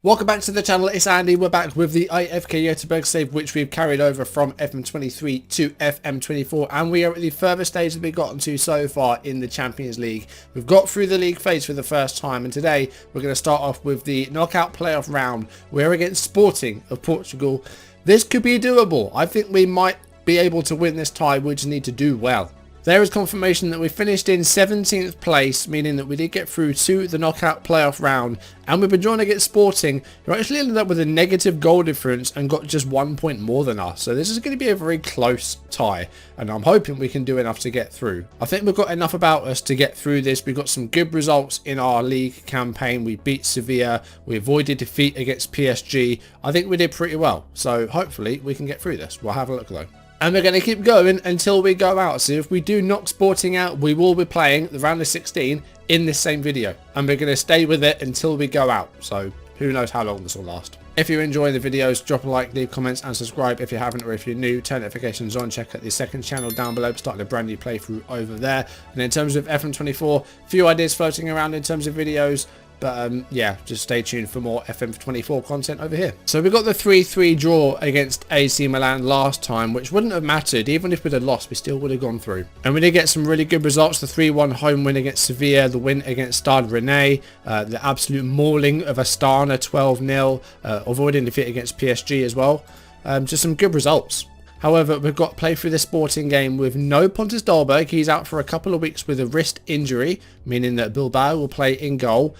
Welcome back to the channel, it's Andy. We're back with the IFK Goteborg save, which we've carried over from FM23 to FM24, and we are at the furthest stage that we've gotten to so far in the Champions League. We've got through the league phase for the first time, and today we're going to start off with the knockout playoff round. We're against Sporting of Portugal. This could be doable. I think we might be able to win this tie. We just need to do well. There is confirmation that we finished in 17th place, meaning that we did get through to the knockout playoff round, and we've been drawn against Sporting, who actually ended up with a negative goal difference and got just 1 point more than us. So this is going to be a very close tie, and I'm hoping we can do enough to get through. I think we've got enough about us to get through this. We've got some good results in our league campaign. We beat Sevilla, we avoided defeat against PSG. I think we did pretty well, so hopefully we can get through this. We'll have a look though. And we're going to keep going until we go out. So if we do knock Sporting out, we will be playing the round of 16 in this same video. And we're going to stay with it until we go out. So who knows how long this will last. If you're enjoying the videos, drop a like, leave comments and subscribe if you haven't, or if you're new, turn notifications on. Check out the second channel down below to start a brand new playthrough over there. And in terms of FM24, a few ideas floating around in terms of videos. But yeah, just stay tuned for more FM24 content over here. So we got the 3-3 draw against AC Milan last time, which wouldn't have mattered. Even if we'd have lost, we still would have gone through. And we did get some really good results. The 3-1 home win against Sevilla, the win against Stade Rennais, the absolute mauling of Astana 12-0, avoiding defeat against PSG as well. Just some good results. However, we've got to play through the Sporting game with no Pontus Dahlberg. He's out for a couple of weeks with a wrist injury, meaning that Bilbao will play in goal.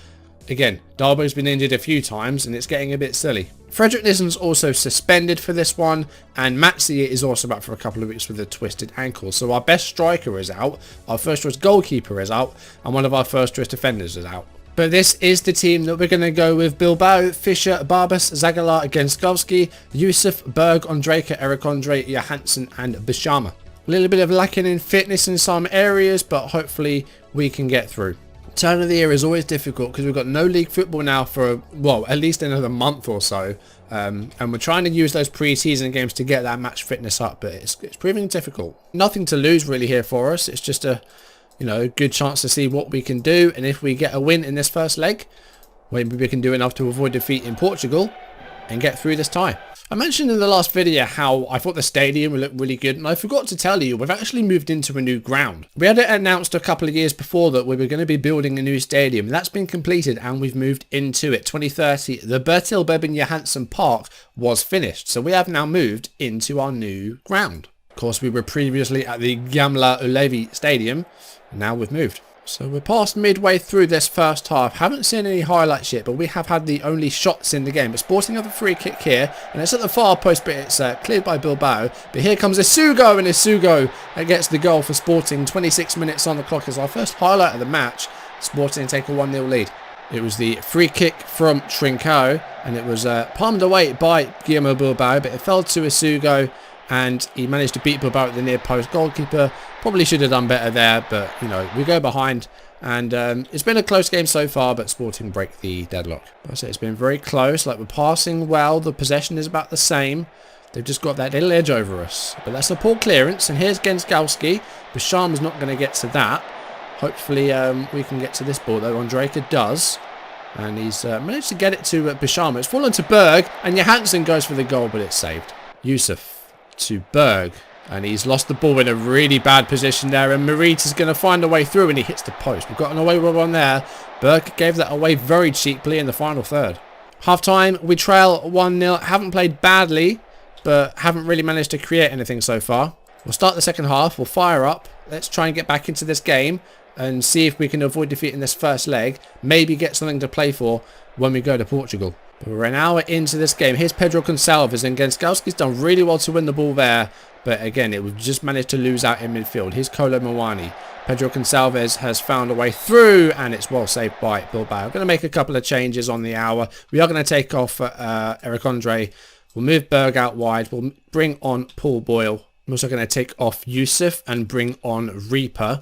Again, Dahlberg's been injured a few times and it's getting a bit silly. Fredrik Nissen's also suspended for this one, and Matsi is also back for a couple of weeks with a twisted ankle. So our best striker is out, our first choice goalkeeper is out, and one of our first choice defenders is out. But this is the team that we're going to go with: Bilbao, Fischer, Barbas, Zagalar, Genskowski, Yusuf, Berg, Ondrejka, Erik Andre, Johansson and Bishama. A little bit of lacking in fitness in some areas, but hopefully we can get through. Turn of the year is always difficult because we've got no league football now for, well, at least another month or so. And we're trying to use those pre-season games to get that match fitness up, but it's proving difficult. Nothing to lose really here for us. It's just a, good chance to see what we can do. And if we get a win in this first leg, maybe we can do enough to avoid defeat in Portugal and get through this tie. I mentioned in the last video how I thought the stadium would look really good, and I forgot to tell you, we've actually moved into a new ground. We had it announced a couple of years before that we were going to be building a new stadium. That's been completed and we've moved into it. 2030, the Bertil Bebin Johansson Park was finished, so we have now moved into our new ground. Of course, we were previously at the Gamla Ullevi Stadium, and now we've moved. So we're past midway through this first half. Haven't seen any highlights yet, but we have had the only shots in the game. But Sporting have a free kick here, and it's at the far post, but it's cleared by Bilbao. But here comes Isugo, and Isugo gets the goal for Sporting. 26 minutes on the clock is our first highlight of the match. Sporting take a 1-0 lead. It was the free kick from Trincao, and it was palmed away by Guillermo Bilbao, but it fell to Isugo, and he managed to beat Bilbao at the near post. Goalkeeper probably should have done better there, but we go behind, and it's been a close game so far, but Sporting break the deadlock. I say it's been very close. Like, we're passing well, the possession is about the same. They've just got that little edge over us, but that's a poor clearance. And here's Genskowski. Bishama's not going to get to that. Hopefully we can get to this ball though. Ondrejka does, and he's managed to get it to Bishama. It's fallen to Berg, and Johansson goes for the goal, but it's saved. Yusuf to Berg, and he's lost the ball in a really bad position there, and Marit is going to find a way through, and he hits the post. We've got an away rub on there. Berg gave that away very cheaply in the final third. Half time, we trail 1-0. Haven't played badly, but haven't really managed to create anything so far. We'll start the second half. We'll fire up. Let's try and get back into this game and see if we can avoid defeat in this first leg. Maybe get something to play for when we go to Portugal. But we're an hour into this game. Here's Pedro Gonçalves, and Genskowski's done really well to win the ball there. But again, it was just managed to lose out in midfield. Here's Kolo Muani. Pedro Gonçalves has found a way through, and it's well saved by Bilbao. We're going to make a couple of changes on the hour. We are going to take off Erik Andre. We'll move Berg out wide. We'll bring on Paul Boyle. I'm also going to take off Yusuf and bring on Reaper.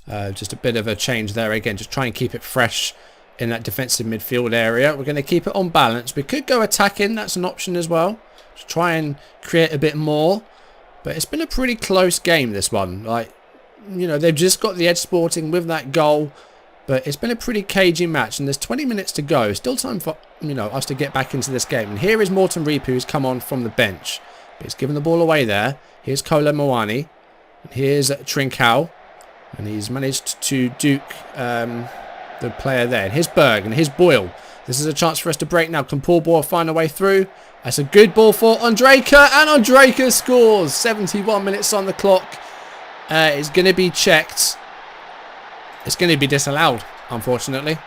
Just a bit of a change there again. Just try and keep it fresh in that defensive midfield area. We're going to keep it on balance. We could go attacking. That's an option as well. Just try and create a bit more. But it's been a pretty close game, this one. Like, they've just got the edge Sporting with that goal. But it's been a pretty cagey match, and there's 20 minutes to go. Still time for, us to get back into this game. And here is Morten Reaper, who's come on from the bench. But he's given the ball away there. Here's Kolo Muani. And here's Trincao. And he's managed to duke the player there. And here's Berg, and here's Boyle. This is a chance for us to break now. Can Paul Boyle find a way through? That's a good ball for Ondrejka, and Ondrejka scores. 71 minutes on the clock. It's going to be checked. It's going to be disallowed, unfortunately.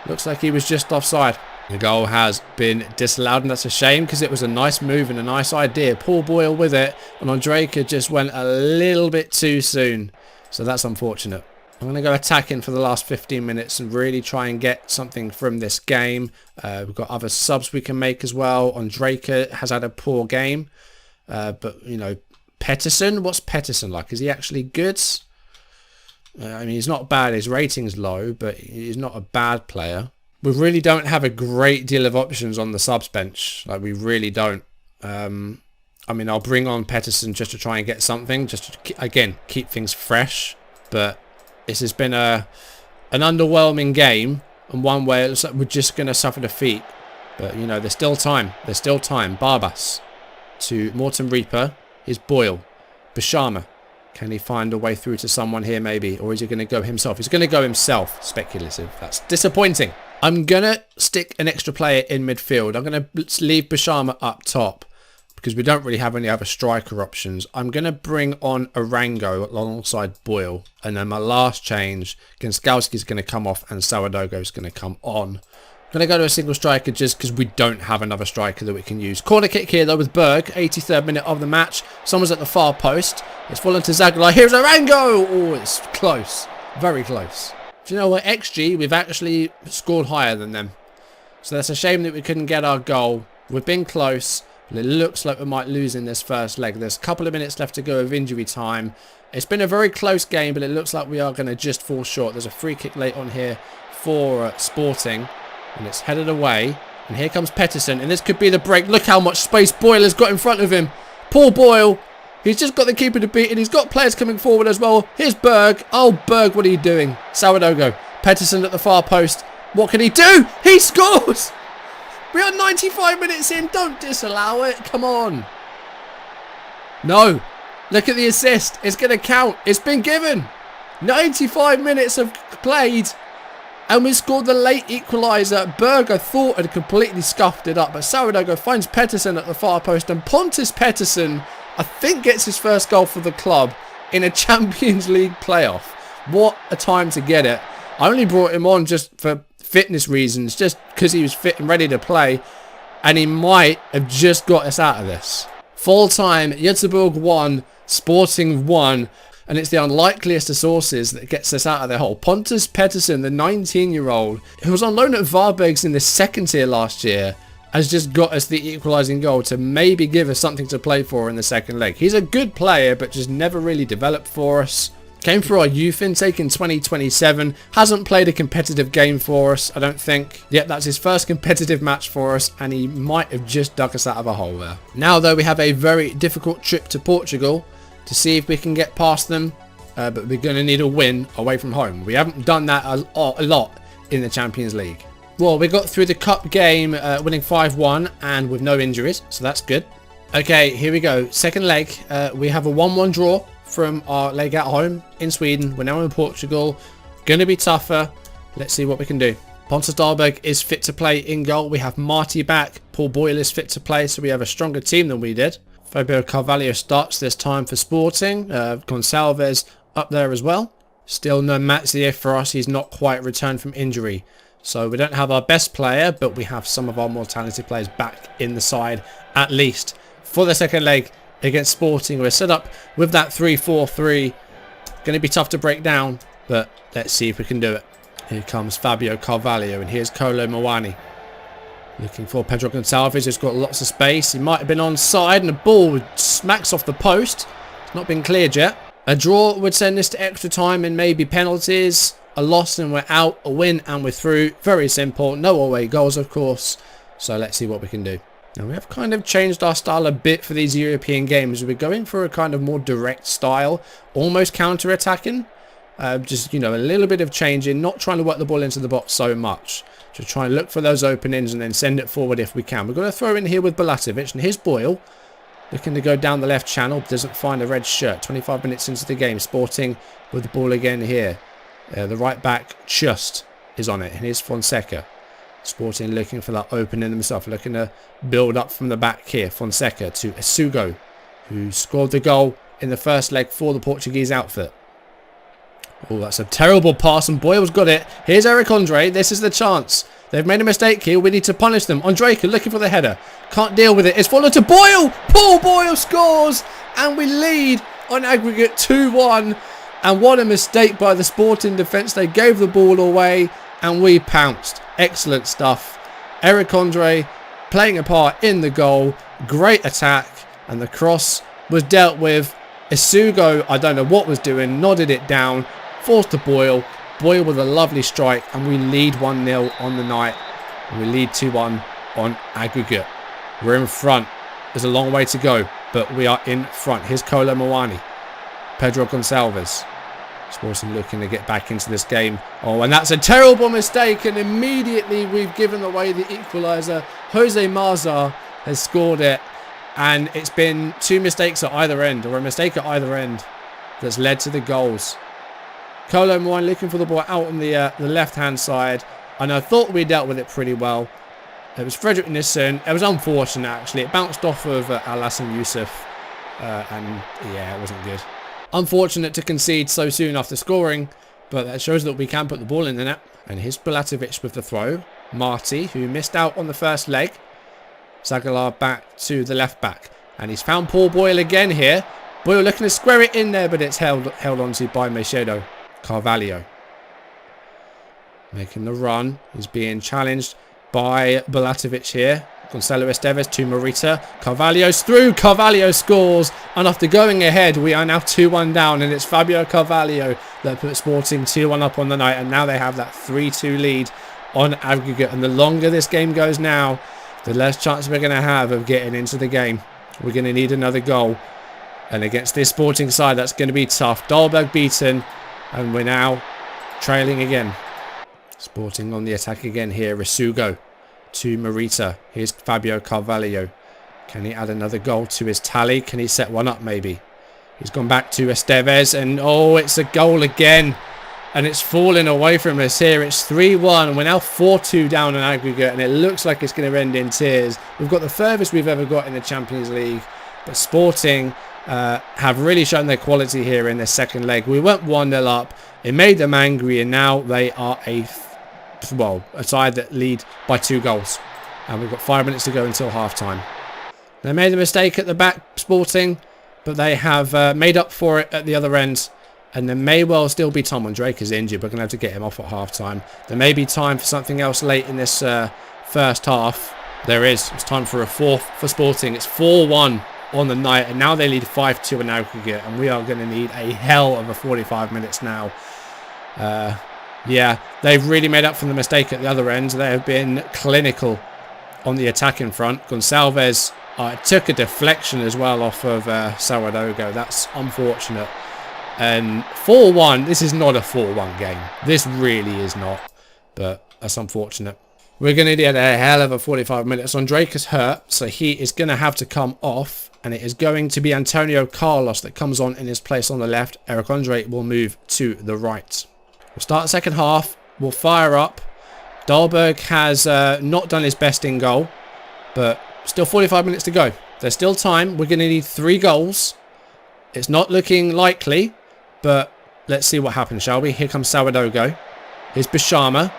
Looks like he was just offside. The goal has been disallowed, and that's a shame because it was a nice move and a nice idea. Paul Boyle with it, and Ondrejka just went a little bit too soon. So that's unfortunate. I'm going to go attacking for the last 15 minutes and really try and get something from this game. We've got other subs we can make as well. Ondrejka has had a poor game. But, Pettersson, what's Pettersson like? Is he actually good? He's not bad. His rating's low, but he's not a bad player. We really don't have a great deal of options on the subs bench. Like, we really don't. I'll bring on Pettersson just to try and get something. Just to, again, keep things fresh. But this has been an underwhelming game. And one where it looks like we're just going to suffer defeat. But, there's still time. There's still time. Barbas to Morten Reaper. Here's Boyle. Bashama. Can he find a way through to someone here maybe? Or is he going to go himself? He's going to go himself. Speculative. That's disappointing. I'm going to stick an extra player in midfield. I'm going to leave Bashama up top because we don't really have any other striker options. I'm going to bring on Arango alongside Boyle. And then my last change, Ganskowski's going to come off and Sourdogo's going to come on. I'm going to go to a single striker just because we don't have another striker that we can use. Corner kick here though with Berg. 83rd minute of the match. Someone's at the far post. It's fallen to Zagalai. Here's Arango! Oh, it's close. Very close. Do you know what? XG, we've actually scored higher than them. So that's a shame that we couldn't get our goal. We've been close. But it looks like we might lose in this first leg. There's a couple of minutes left to go of injury time. It's been a very close game, but it looks like we are going to just fall short. There's a free kick late on here for Sporting. And it's headed away. And here comes Pettersson. And this could be the break. Look how much space Boyle has got in front of him. Paul Boyle. He's just got the keeper to beat. And he's got players coming forward as well. Here's Berg. Oh, Berg, what are you doing? Sourdogo. Pettersson at the far post. What can he do? He scores! We are 95 minutes in. Don't disallow it. Come on. No. Look at the assist. It's going to count. It's been given. 95 minutes have played. And we scored the late equaliser. Berger thought had completely scuffed it up. But Sourdogo finds Pettersson at the far post. And Pontus Pettersson, I think, gets his first goal for the club in a Champions League playoff. What a time to get it. I only brought him on just for fitness reasons. Just because he was fit and ready to play. And he might have just got us out of this. Full time, Göteborg 1, Sporting 1. And it's the unlikeliest of sources that gets us out of the hole. Pontus Pettersson, the 19-year-old, who was on loan at Varbergs in the second tier last year, has just got us the equalising goal to maybe give us something to play for in the second leg. He's a good player, but just never really developed for us. Came through our youth intake in 2027. Hasn't played a competitive game for us, I don't think. Yep, that's his first competitive match for us, and he might have just dug us out of a hole there. Now, though, we have a very difficult trip to Portugal to see if we can get past them, but we're going to need a win away from home. We haven't done that a lot in the Champions League. Well, we got through the cup game winning 5-1 and with no injuries, so that's good. Okay, here we go. Second leg, we have a 1-1 draw from our leg at home in Sweden. We're now in Portugal. Going to be tougher. Let's see what we can do. Pontus Dahlberg is fit to play in goal. We have Marty back. Paul Boyle is fit to play, so we have a stronger team than we did. Fabio Carvalho starts this time for Sporting. Gonçalves up there as well. Still no Matsier for us. He's not quite returned from injury. So we don't have our best player, but we have some of our more talented players back in the side, at least. For the second leg against Sporting, we're set up with that 3-4-3. Going to be tough to break down, but let's see if we can do it. Here comes Fabio Carvalho, and here's Kolo Muani. Looking for Pedro Gonçalves, who's got lots of space. He might have been onside, and the ball smacks off the post. It's not been cleared yet. A draw would send this to extra time and maybe penalties. A loss and we're out. A win and we're through. Very simple. No away goals, of course. So let's see what we can do. Now, we have kind of changed our style a bit for these European games. We're going for a kind of more direct style, almost counter-attacking. Just, you know, a little bit of changing, not trying to work the ball into the box so much. Just try and look for those openings and then send it forward if we can. We're going to throw in here with Bulatovic, and here's Boyle. Looking to go down the left channel, doesn't find a red shirt. 25 minutes into the game, Sporting with the ball again here. The right back just is on it, and here's Fonseca. Sporting looking for that opening himself, looking to build up from the back here. Fonseca to Isugo, who scored the goal in the first leg for the Portuguese outfit. Oh, that's a terrible pass, and Boyle's got it. Here's Eric Andre. This is the chance. They've made a mistake here. We need to punish them. Andrejka looking for the header. Can't deal with it. It's followed to Boyle. Paul Boyle scores, and we lead on aggregate 2-1. And what a mistake by the Sporting defence. They gave the ball away, and we pounced. Excellent stuff. Eric Andre playing a part in the goal. Great attack, and the cross was dealt with. Isugo, I don't know what was doing, nodded it down, forced to Boyle. Boyle with a lovely strike, and we lead 1-0 on the night. And we lead 2-1 on aggregate. We're in front. There's a long way to go, but we are in front. Here's Kolo Muani. Pedro Gonçalves. Sporting looking to get back into this game. Oh, and that's a terrible mistake, and immediately we've given away the equaliser. Jose Mazar has scored it, and it's been two mistakes at either end, or a mistake at either end, that's led to the goals. Kolo Muani looking for the ball out on the left-hand side, and I thought we dealt with it pretty well. It was Frederick Nissen. It was unfortunate, actually. It bounced off of Al-Hassan Youssef, and yeah, it wasn't good. Unfortunate to concede so soon after scoring, but that shows that we can put the ball in the net. And here's Bulatovic with the throw. Marty, who missed out on the first leg. Zagalar back to the left back, and he's found Paul Boyle again here. Boyle looking to square it in there, but it's held onto by Machado. Carvalho making the run. He's being challenged by Bulatovic here. Gonçalo Esteves to Morita. Carvalho's through. Carvalho scores. And after going ahead, we are now 2-1 down. And it's Fabio Carvalho that put Sporting 2-1 up on the night. And now they have that 3-2 lead on aggregate. And the longer this game goes now, the less chance we're going to have of getting into the game. We're going to need another goal. And against this Sporting side, that's going to be tough. Dahlberg beaten. And we're now trailing again. Sporting on the attack again here. Isugo to Morita. Here's Fabio Carvalho. Can he add another goal to his tally? Can he set one up maybe? He's gone back to Esteves, and oh, it's a goal again. And it's falling away from us here. It's 3-1. We're now 4-2 down on aggregate, and it looks like it's going to end in tears. We've got the furthest we've ever got in the Champions League. But Sporting have really shown their quality here in their second leg. We went 1-0 up. It made them angry, and now they are a side that lead by 2 goals. And we've got 5 minutes to go until half-time. They made a mistake at the back, Sporting, but they have made up for it at the other end. And there may well still be time when Drake is injured. We're going to have to get him off at half-time. There may be time for something else late in this first half. There is. It's time for a fourth for Sporting. It's 4-1 on the night, and now they lead 5-2 in aggregate, and we are going to need a hell of a 45 minutes now. Yeah, they've really made up for the mistake at the other end. They have been clinical on the attack in front. Gonçalves took a deflection as well off of Sourdogo. That's unfortunate. And 4-1, this is not a 4-1 game. This really is not, but that's unfortunate. We're going to need a hell of a 45 minutes. Andrejka's hurt, so he is going to have to come off. And it is going to be Antonio Carlos that comes on in his place on the left. Eric Andre will move to the right. We'll start the second half. We'll fire up. Dahlberg has not done his best in goal, but still 45 minutes to go. There's still time. We're going to need 3 goals. It's not looking likely, but let's see what happens, shall we? Here comes Sourdogo. Here's Bishama.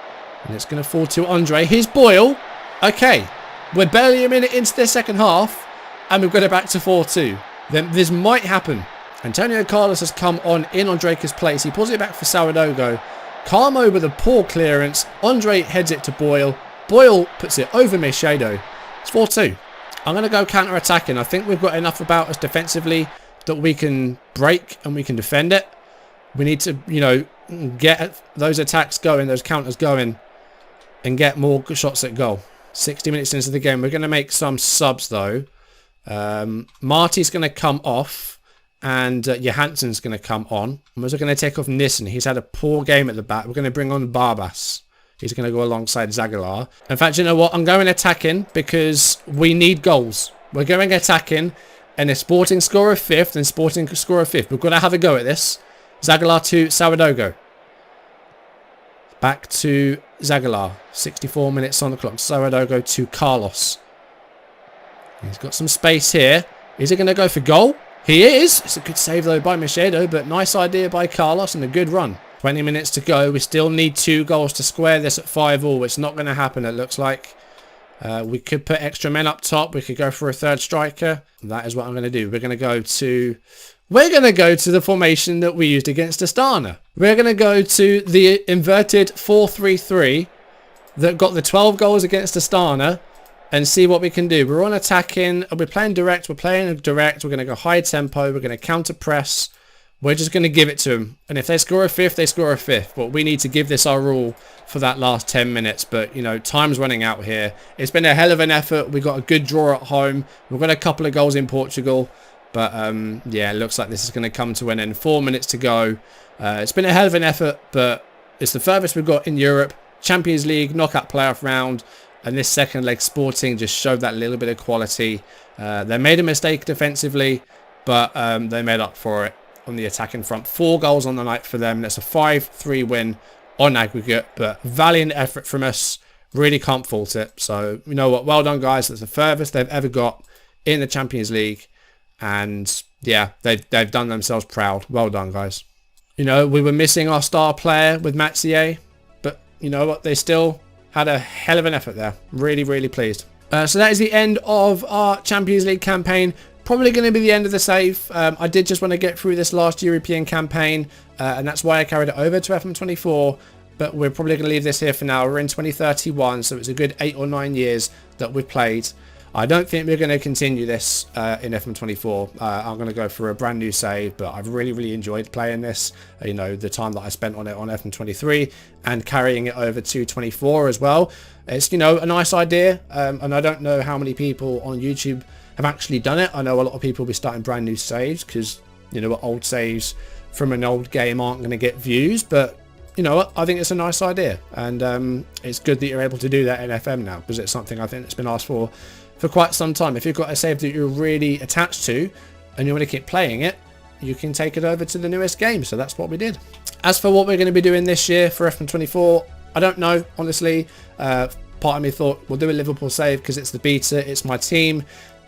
And it's going to fall to Andre. Here's Boyle. Okay. We're barely a minute into the second half. And we've got it back to 4-2. Then this might happen. Antonio Carlos has come on in Andrejka's place. He pulls it back for Sourdogo. Carmo with a poor clearance. Andre heads it to Boyle. Boyle puts it over Machado. It's 4-2. I'm going to go counter-attacking. I think we've got enough about us defensively that we can break and we can defend it. We need to, get those attacks going, those counters going, and get more shots at goal. 60 minutes into the game. We're going to make some subs, though. Marty's going to come off, and Johansson's going to come on. I'm also going to take off Nissen. He's had a poor game at the back. We're going to bring on Barbas. He's going to go alongside Zagilar. In fact, you know what? I'm going attacking because we need goals. We're going attacking, and if Sporting score a fifth, then Sporting score a fifth. We've got to have a go at this. Zagilar to Sourdough. Back to Zagilar. 64 minutes on the clock. Sourdough to Carlos. He's got some space here. Is he going to go for goal? He is. It's a good save though by Machedo, but nice idea by Carlos and a good run. 20 minutes to go. We still need 2 goals to square this at 5-5. It's not going to happen, it looks like. We could put extra men up top. We could go for a third striker. That is what I'm going to do. We're going to go to the formation that we used against Astana. We're going to go to the inverted 4-3-3 that got the 12 goals against Astana and see what we can do. We're on attacking. We're playing direct. We're going to go high tempo. We're going to counter press. We're just going to give it to them. And if they score a fifth, they score a fifth. But we need to give this our all for that last 10 minutes. But, you know, time's running out here. It's been a hell of an effort. We got a good draw at home. We've got a couple of goals in Portugal. But, yeah, it looks like this is going to come to an end. 4 minutes to go. It's been a hell of an effort, but it's the furthest we've got in Europe. Champions League, knockout playoff round. And this second leg, Sporting just showed that little bit of quality. They made a mistake defensively, but they made up for it on the attacking front. 4 goals on the night for them. That's a 5-3 win on aggregate, but valiant effort from us. Really can't fault it. So, you know what? Well done, guys. That's the furthest they've ever got in the Champions League. And, yeah, they've done themselves proud. Well done, guys. You know, we were missing our star player with Mathieu, but, you know what? They still had a hell of an effort there. Really, really pleased. So that is the end of our Champions League campaign. Probably going to be the end of the save. I did just want to get through this last European campaign, and that's why I carried it over to FM24. But we're probably going to leave this here for now. We're in 2031, so it's a good 8 or 9 years that we've played. I don't think we're going to continue this in FM24. I'm going to go for a brand new save, but I've really, really enjoyed playing this. You know, the time that I spent on it on FM23 and carrying it over to 24 as well. It's, you know, a nice idea, and I don't know how many people on YouTube have actually done it. I know a lot of people will be starting brand new saves because, you know, old saves from an old game aren't going to get views, but you know what, I think it's a nice idea, and it's good that you're able to do that in FM now, because it's something I think that's been asked for quite some time. If you've got a save that you're really attached to and you want to keep playing it, you can take it over to the newest game. So that's what we did. As for what we're going to be doing this year for FM24, I don't know, honestly. Part of me thought we'll do a Liverpool save because it's the beta, it's my team.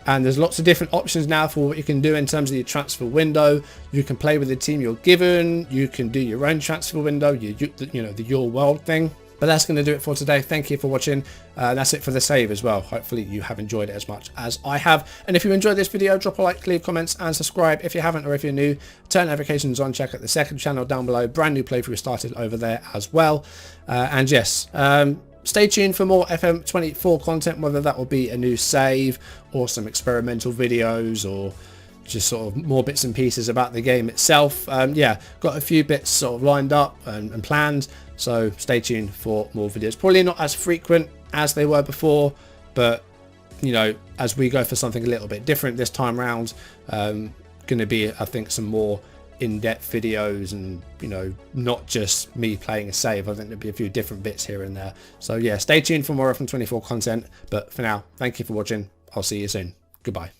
And there's lots of different options now for what you can do in terms of your transfer window. You can play with the team you're given. You can do your own transfer window, you know, the Your World thing. But that's going to do it for today. Thank you for watching. That's it for the save as well. Hopefully you have enjoyed it as much as I have. And if you enjoyed this video, drop a like, leave comments and subscribe. If you haven't, or if you're new, turn notifications on. Check out the second channel down below. Brand new playthrough started over there as well. And yes, stay tuned for more FM24 content, whether that will be a new save or some experimental videos or just sort of more bits and pieces about the game itself. Yeah, got a few bits sort of lined up and planned, so stay tuned for more videos. Probably not as frequent as they were before, but you know, as we go for something a little bit different this time round, going to be, I think, some more in-depth videos, and you know, not just me playing a save. I think there'll be a few different bits here and there. So yeah, stay tuned for more FM24 content, but for now, thank you for watching. I'll see you soon. Goodbye.